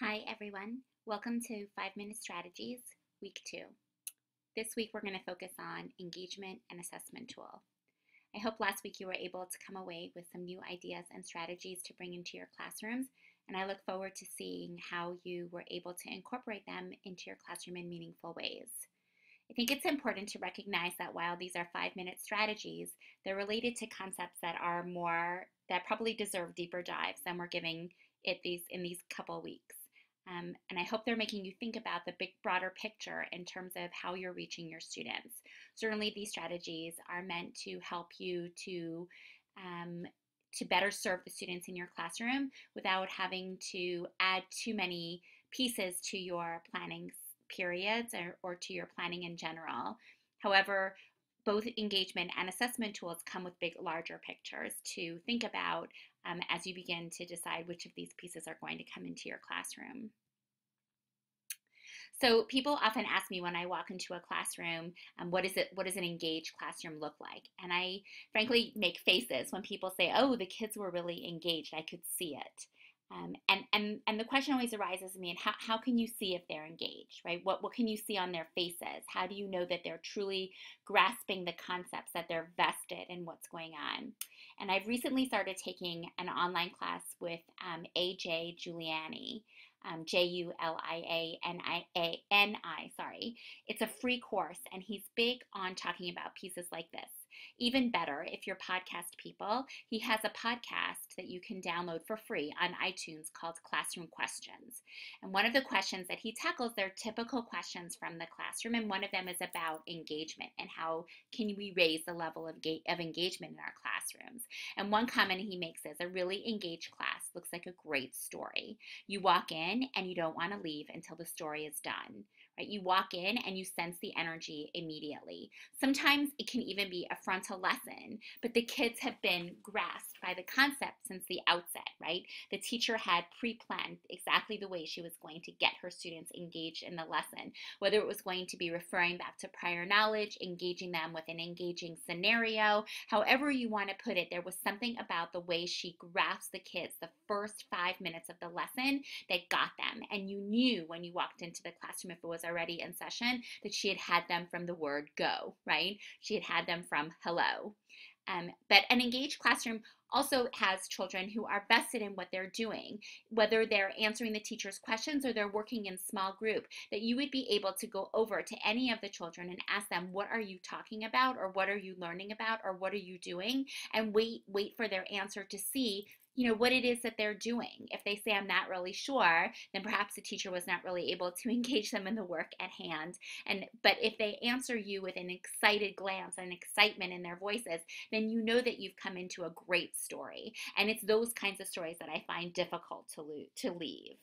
Hi everyone, welcome to 5 Minute Strategies, Week 2. This week we're going to focus on engagement and assessment tool. I hope last week you were able to come away with some new ideas and strategies to bring into your classrooms, and I look forward to seeing how you were able to incorporate them into your classroom in meaningful ways. I think it's important to recognize that while these are 5 minute strategies, they're related to concepts that probably deserve deeper dives than we're giving it in these couple weeks. And I hope they're making you think about the big, broader picture in terms of how you're reaching your students. Certainly, these strategies are meant to help you to better serve the students in your classroom without having to add too many pieces to your planning periods or to your planning in general. However, both engagement and assessment tools come with big, larger pictures to think about as you begin to decide which of these pieces are going to come into your classroom. So people often ask me when I walk into a classroom, what does an engaged classroom look like? And I frankly make faces when people say, oh, the kids were really engaged. I could see it. And the question always arises in me, and how can you see if they're engaged, right? What can you see on their faces? How do you know that they're truly grasping the concepts, that they're vested in what's going on? And I've recently started taking an online class with AJ Juliani, Juliani, sorry. It's a free course, and he's big on talking about pieces like this. Even better, if you're podcast people, he has a podcast that you can download for free on iTunes called Classroom Questions. And one of the questions that he tackles, they're typical questions from the classroom, and one of them is about engagement and how can we raise the level of engagement in our classrooms. And one comment he makes is, a really engaged class looks like a great story. You walk in and you don't want to leave until the story is done. Right? You walk in and you sense the energy immediately. Sometimes it can even be a frontal lesson, but the kids have been grasped by the concept since the outset, right? The teacher had pre-planned exactly the way she was going to get her students engaged in the lesson, whether it was going to be referring back to prior knowledge, engaging them with an engaging scenario, however you want to put it, there was something about the way she grasped the kids the first 5 minutes of the lesson that got them. And you knew when you walked into the classroom, if it was already in session, that she had them from the word go, right? She had them from hello. But an engaged classroom also has children who are vested in what they're doing, whether they're answering the teacher's questions or they're working in small group, that you would be able to go over to any of the children and ask them, what are you talking about, or what are you learning about, or what are you doing? And wait for their answer to see what it is that they're doing. If they say, I'm not really sure, then perhaps the teacher was not really able to engage them in the work at hand. But if they answer you with an excited glance and excitement in their voices, then you know that you've come into a great story. And it's those kinds of stories that I find difficult to leave.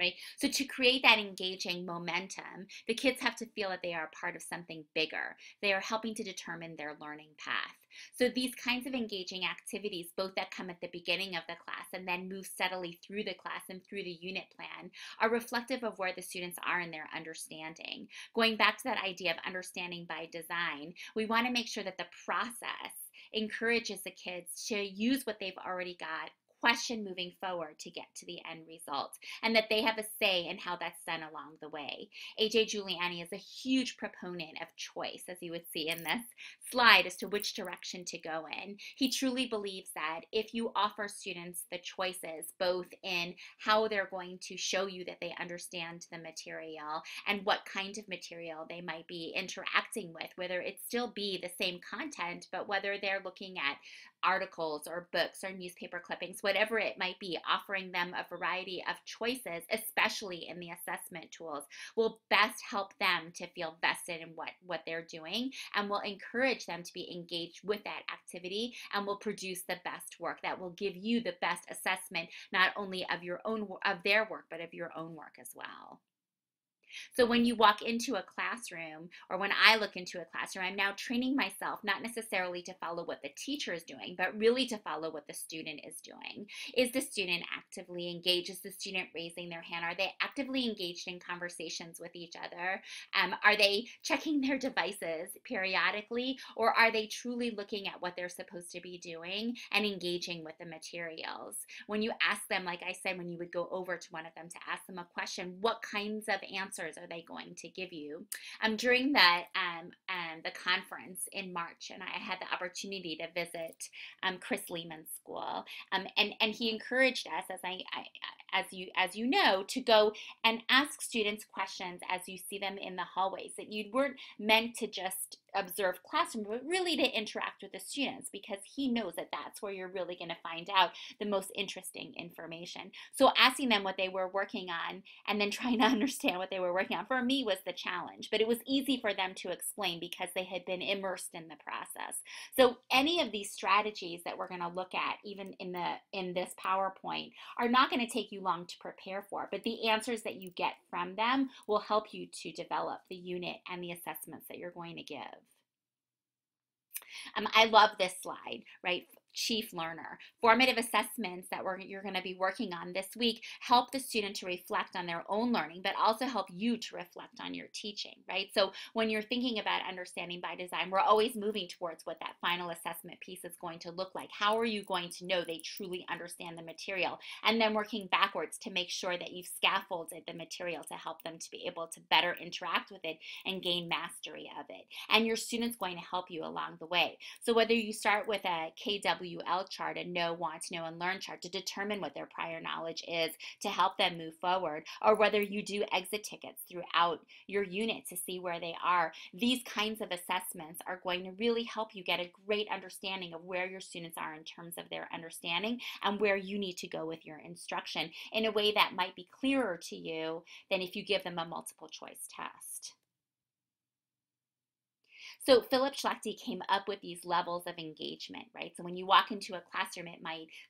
Right? So to create that engaging momentum, the kids have to feel that they are a part of something bigger. They are helping to determine their learning path. So these kinds of engaging activities, both that come at the beginning of the class and then move steadily through the class and through the unit plan, are reflective of where the students are in their understanding. Going back to that idea of understanding by design, we want to make sure that the process encourages the kids to use what they've already got, question moving forward to get to the end result, and that they have a say in how that's done along the way. AJ Juliani is a huge proponent of choice, as you would see in this slide, as to which direction to go in. He truly believes that if you offer students the choices, both in how they're going to show you that they understand the material and what kind of material they might be interacting with, whether it still be the same content, but whether they're looking at articles or books or newspaper clippings, whatever it might be, offering them a variety of choices, especially in the assessment tools, will best help them to feel vested in what they're doing, and will encourage them to be engaged with that activity, and will produce the best work that will give you the best assessment, not only of their work, but of your own work as well. So when you walk into a classroom, or when I look into a classroom, I'm now training myself not necessarily to follow what the teacher is doing, but really to follow what the student is doing. Is the student actively engaged? Is the student raising their hand? Are they actively engaged in conversations with each other? Are they checking their devices periodically, or are they truly looking at what they're supposed to be doing and engaging with the materials? When you ask them, like I said, when you would go over to one of them to ask them a question, what kinds of answers are they going to give you? During that the conference in March, and I had the opportunity to visit Chris Lehman's school, and he encouraged us, as you know, to go and ask students questions as you see them in the hallways. That you weren't meant to just observe classroom, but really to interact with the students, because he knows that that's where you're really going to find out the most interesting information. So asking them what they were working on and then trying to understand what they were working on, for me, was the challenge. But it was easy for them to explain because they had been immersed in the process. So any of these strategies that we're going to look at, even in this PowerPoint, are not going to take you long to prepare for, but the answers that you get from them will help you to develop the unit and the assessments that you're going to give. I love this slide, right? Chief learner. Formative assessments that you're going to be working on this week help the student to reflect on their own learning, but also help you to reflect on your teaching, right? So when you're thinking about understanding by design, we're always moving towards what that final assessment piece is going to look like. How are you going to know they truly understand the material? And then working backwards to make sure that you've scaffolded the material to help them to be able to better interact with it and gain mastery of it. And your student's going to help you along the way. So whether you start with a KWL chart, a know, want, know, and learn chart, to determine what their prior knowledge is to help them move forward, or whether you do exit tickets throughout your unit to see where they are, these kinds of assessments are going to really help you get a great understanding of where your students are in terms of their understanding and where you need to go with your instruction in a way that might be clearer to you than if you give them a multiple choice test. So Philip Schlechte came up with these levels of engagement, right? So when you walk into a classroom,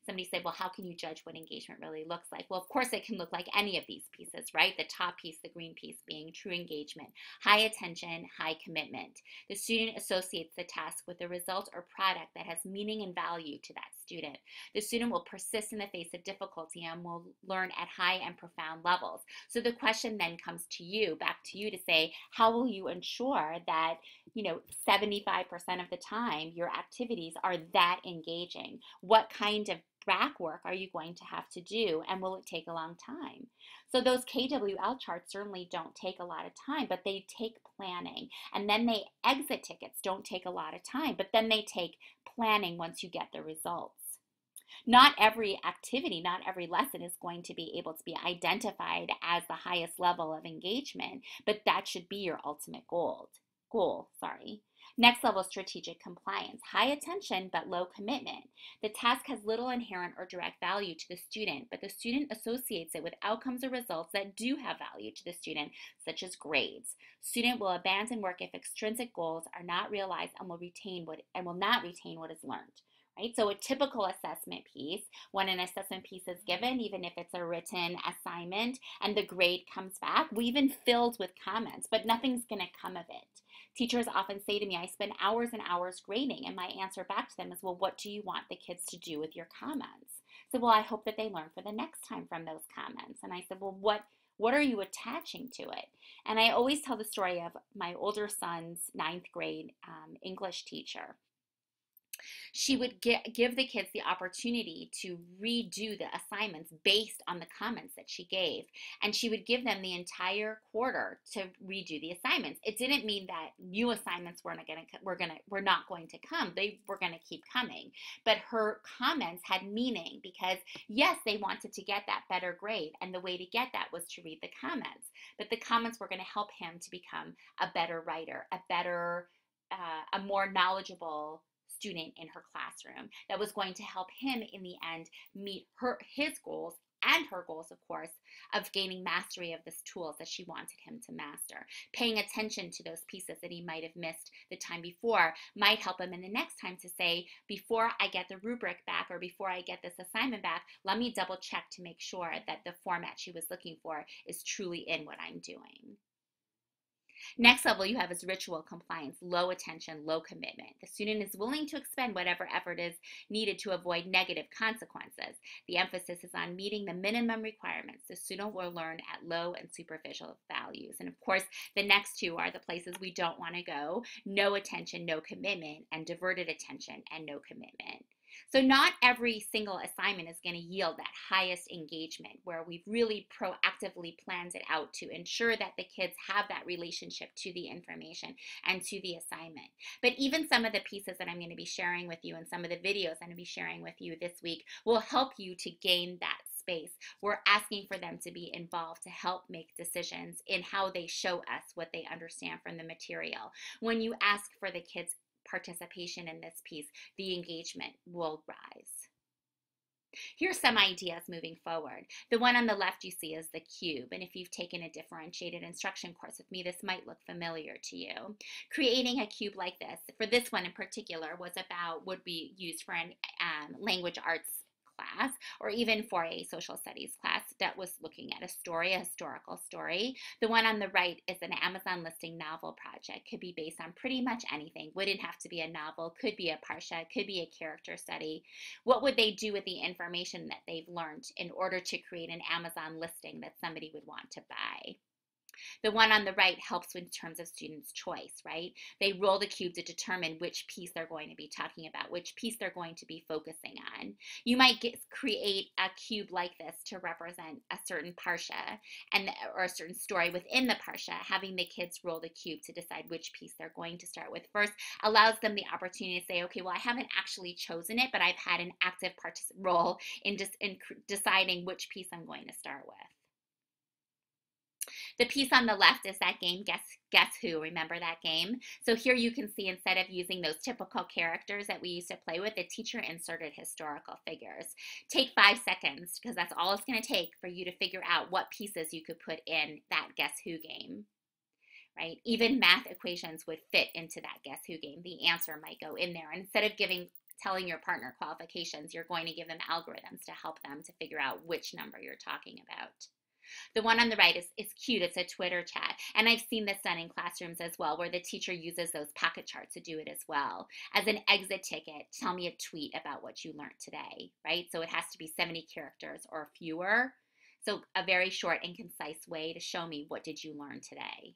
somebody say, well, how can you judge what engagement really looks like? Well, of course it can look like any of these pieces, right? The top piece, the green piece, being true engagement, high attention, high commitment. The student associates the task with a result or product that has meaning and value to that student. The student will persist in the face of difficulty and will learn at high and profound levels. So the question then comes to you, back to you, to say, how will you ensure that 75% of the time your activities are that engaging? What kind of back work are you going to have to do, and will it take a long time? So those KWL charts certainly don't take a lot of time, but they take planning. And then exit tickets don't take a lot of time, but then they take planning once you get the results. Not every activity, not every lesson is going to be able to be identified as the highest level of engagement, but that should be your ultimate goal. Next level, strategic compliance. High attention, but low commitment. The task has little inherent or direct value to the student, but the student associates it with outcomes or results that do have value to the student, such as grades. Student will abandon work if extrinsic goals are not realized and will not retain what is learned. Right? So a typical assessment piece, when an assessment piece is given, even if it's a written assignment and the grade comes back, we even filled with comments, but nothing's going to come of it. Teachers often say to me, I spend hours and hours grading, and my answer back to them is, well, what do you want the kids to do with your comments? So, well, I hope that they learn for the next time from those comments. And I said, well, what are you attaching to it? And I always tell the story of my older son's 9th grade English teacher. She would give the kids the opportunity to redo the assignments based on the comments that she gave. And she would give them the entire quarter to redo the assignments. It didn't mean that new assignments were not going to come. They were going to keep coming. But her comments had meaning because, yes, they wanted to get that better grade. And the way to get that was to read the comments. But the comments were going to help him to become a better writer, a more knowledgeable student in her classroom, that was going to help him in the end meet his goals and her goals, of course, of gaining mastery of this tools that she wanted him to master. Paying attention to those pieces that he might have missed the time before might help him in the next time to say, before I get the rubric back or before I get this assignment back, let me double check to make sure that the format she was looking for is truly in what I'm doing. Next level you have is ritual compliance, low attention, low commitment. The student is willing to expend whatever effort is needed to avoid negative consequences. The emphasis is on meeting the minimum requirements. The student will learn at low and superficial values. And of course, the next two are the places we don't want to go: no attention, no commitment, and diverted attention and no commitment. So not every single assignment is going to yield that highest engagement where we've really proactively planned it out to ensure that the kids have that relationship to the information and to the assignment. But even some of the pieces that I'm going to be sharing with you and some of the videos I'm going to be sharing with you this week will help you to gain that space. We're asking for them to be involved to help make decisions in how they show us what they understand from the material. When you ask for the kids' participation in this piece, the engagement will rise. Here's some ideas moving forward. The one on the left you see is the cube, and if you've taken a differentiated instruction course with me, this might look familiar to you. Creating a cube like this, for this one in particular, would be used for an language arts class, or even for a social studies class that was looking at a story, a historical story. The one on the right is an Amazon listing novel project. Could be based on pretty much anything. Wouldn't have to be a novel, could be a parsha, could be a character study. What would they do with the information that they've learned in order to create an Amazon listing that somebody would want to buy? The one on the right helps in terms of students' choice, right? They roll the cube to determine which piece they're going to be talking about, which piece they're going to be focusing on. You might create a cube like this to represent a certain parsha or a certain story within the parsha. Having the kids roll the cube to decide which piece they're going to start with first allows them the opportunity to say, okay, well, I haven't actually chosen it, but I've had an active role in deciding which piece I'm going to start with. The piece on the left is that game, Guess Who. Remember that game? So here you can see, instead of using those typical characters that we used to play with, the teacher inserted historical figures. Take 5 seconds, because that's all it's going to take for you to figure out what pieces you could put in that Guess Who game. Right? Even math equations would fit into that Guess Who game. The answer might go in there. And instead of telling your partner qualifications, you're going to give them algorithms to help them to figure out which number you're talking about. The one on the right is cute. It's a Twitter chat. And I've seen this done in classrooms as well, where the teacher uses those pocket charts to do it as well. As an exit ticket, tell me a tweet about what you learned today, right? So it has to be 70 characters or fewer. So a very short and concise way to show me, what did you learn today?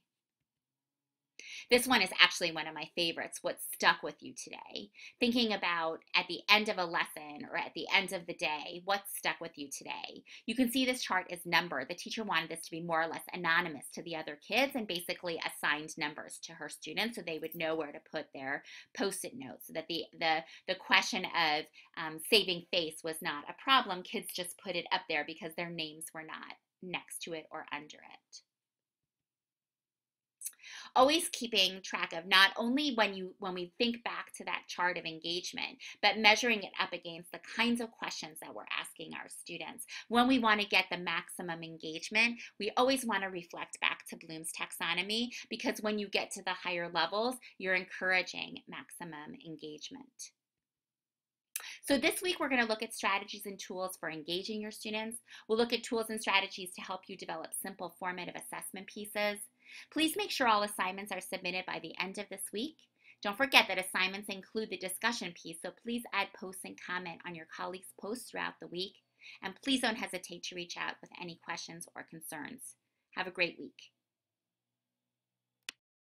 This one is actually one of my favorites, what stuck with you today. Thinking about at the end of a lesson or at the end of the day, what stuck with you today. You can see this chart is numbered. The teacher wanted this to be more or less anonymous to the other kids and basically assigned numbers to her students so they would know where to put their Post-it notes, so that the question of saving face was not a problem. Kids just put it up there because their names were not next to it or under it. Always keeping track of not only when we think back to that chart of engagement, but measuring it up against the kinds of questions that we're asking our students. When we want to get the maximum engagement, we always want to reflect back to Bloom's taxonomy, because when you get to the higher levels, you're encouraging maximum engagement. So this week, we're going to look at strategies and tools for engaging your students. We'll look at tools and strategies to help you develop simple formative assessment pieces. Please make sure all assignments are submitted by the end of this week. Don't forget that assignments include the discussion piece, so please add posts and comment on your colleagues' posts throughout the week. And please don't hesitate to reach out with any questions or concerns. Have a great week.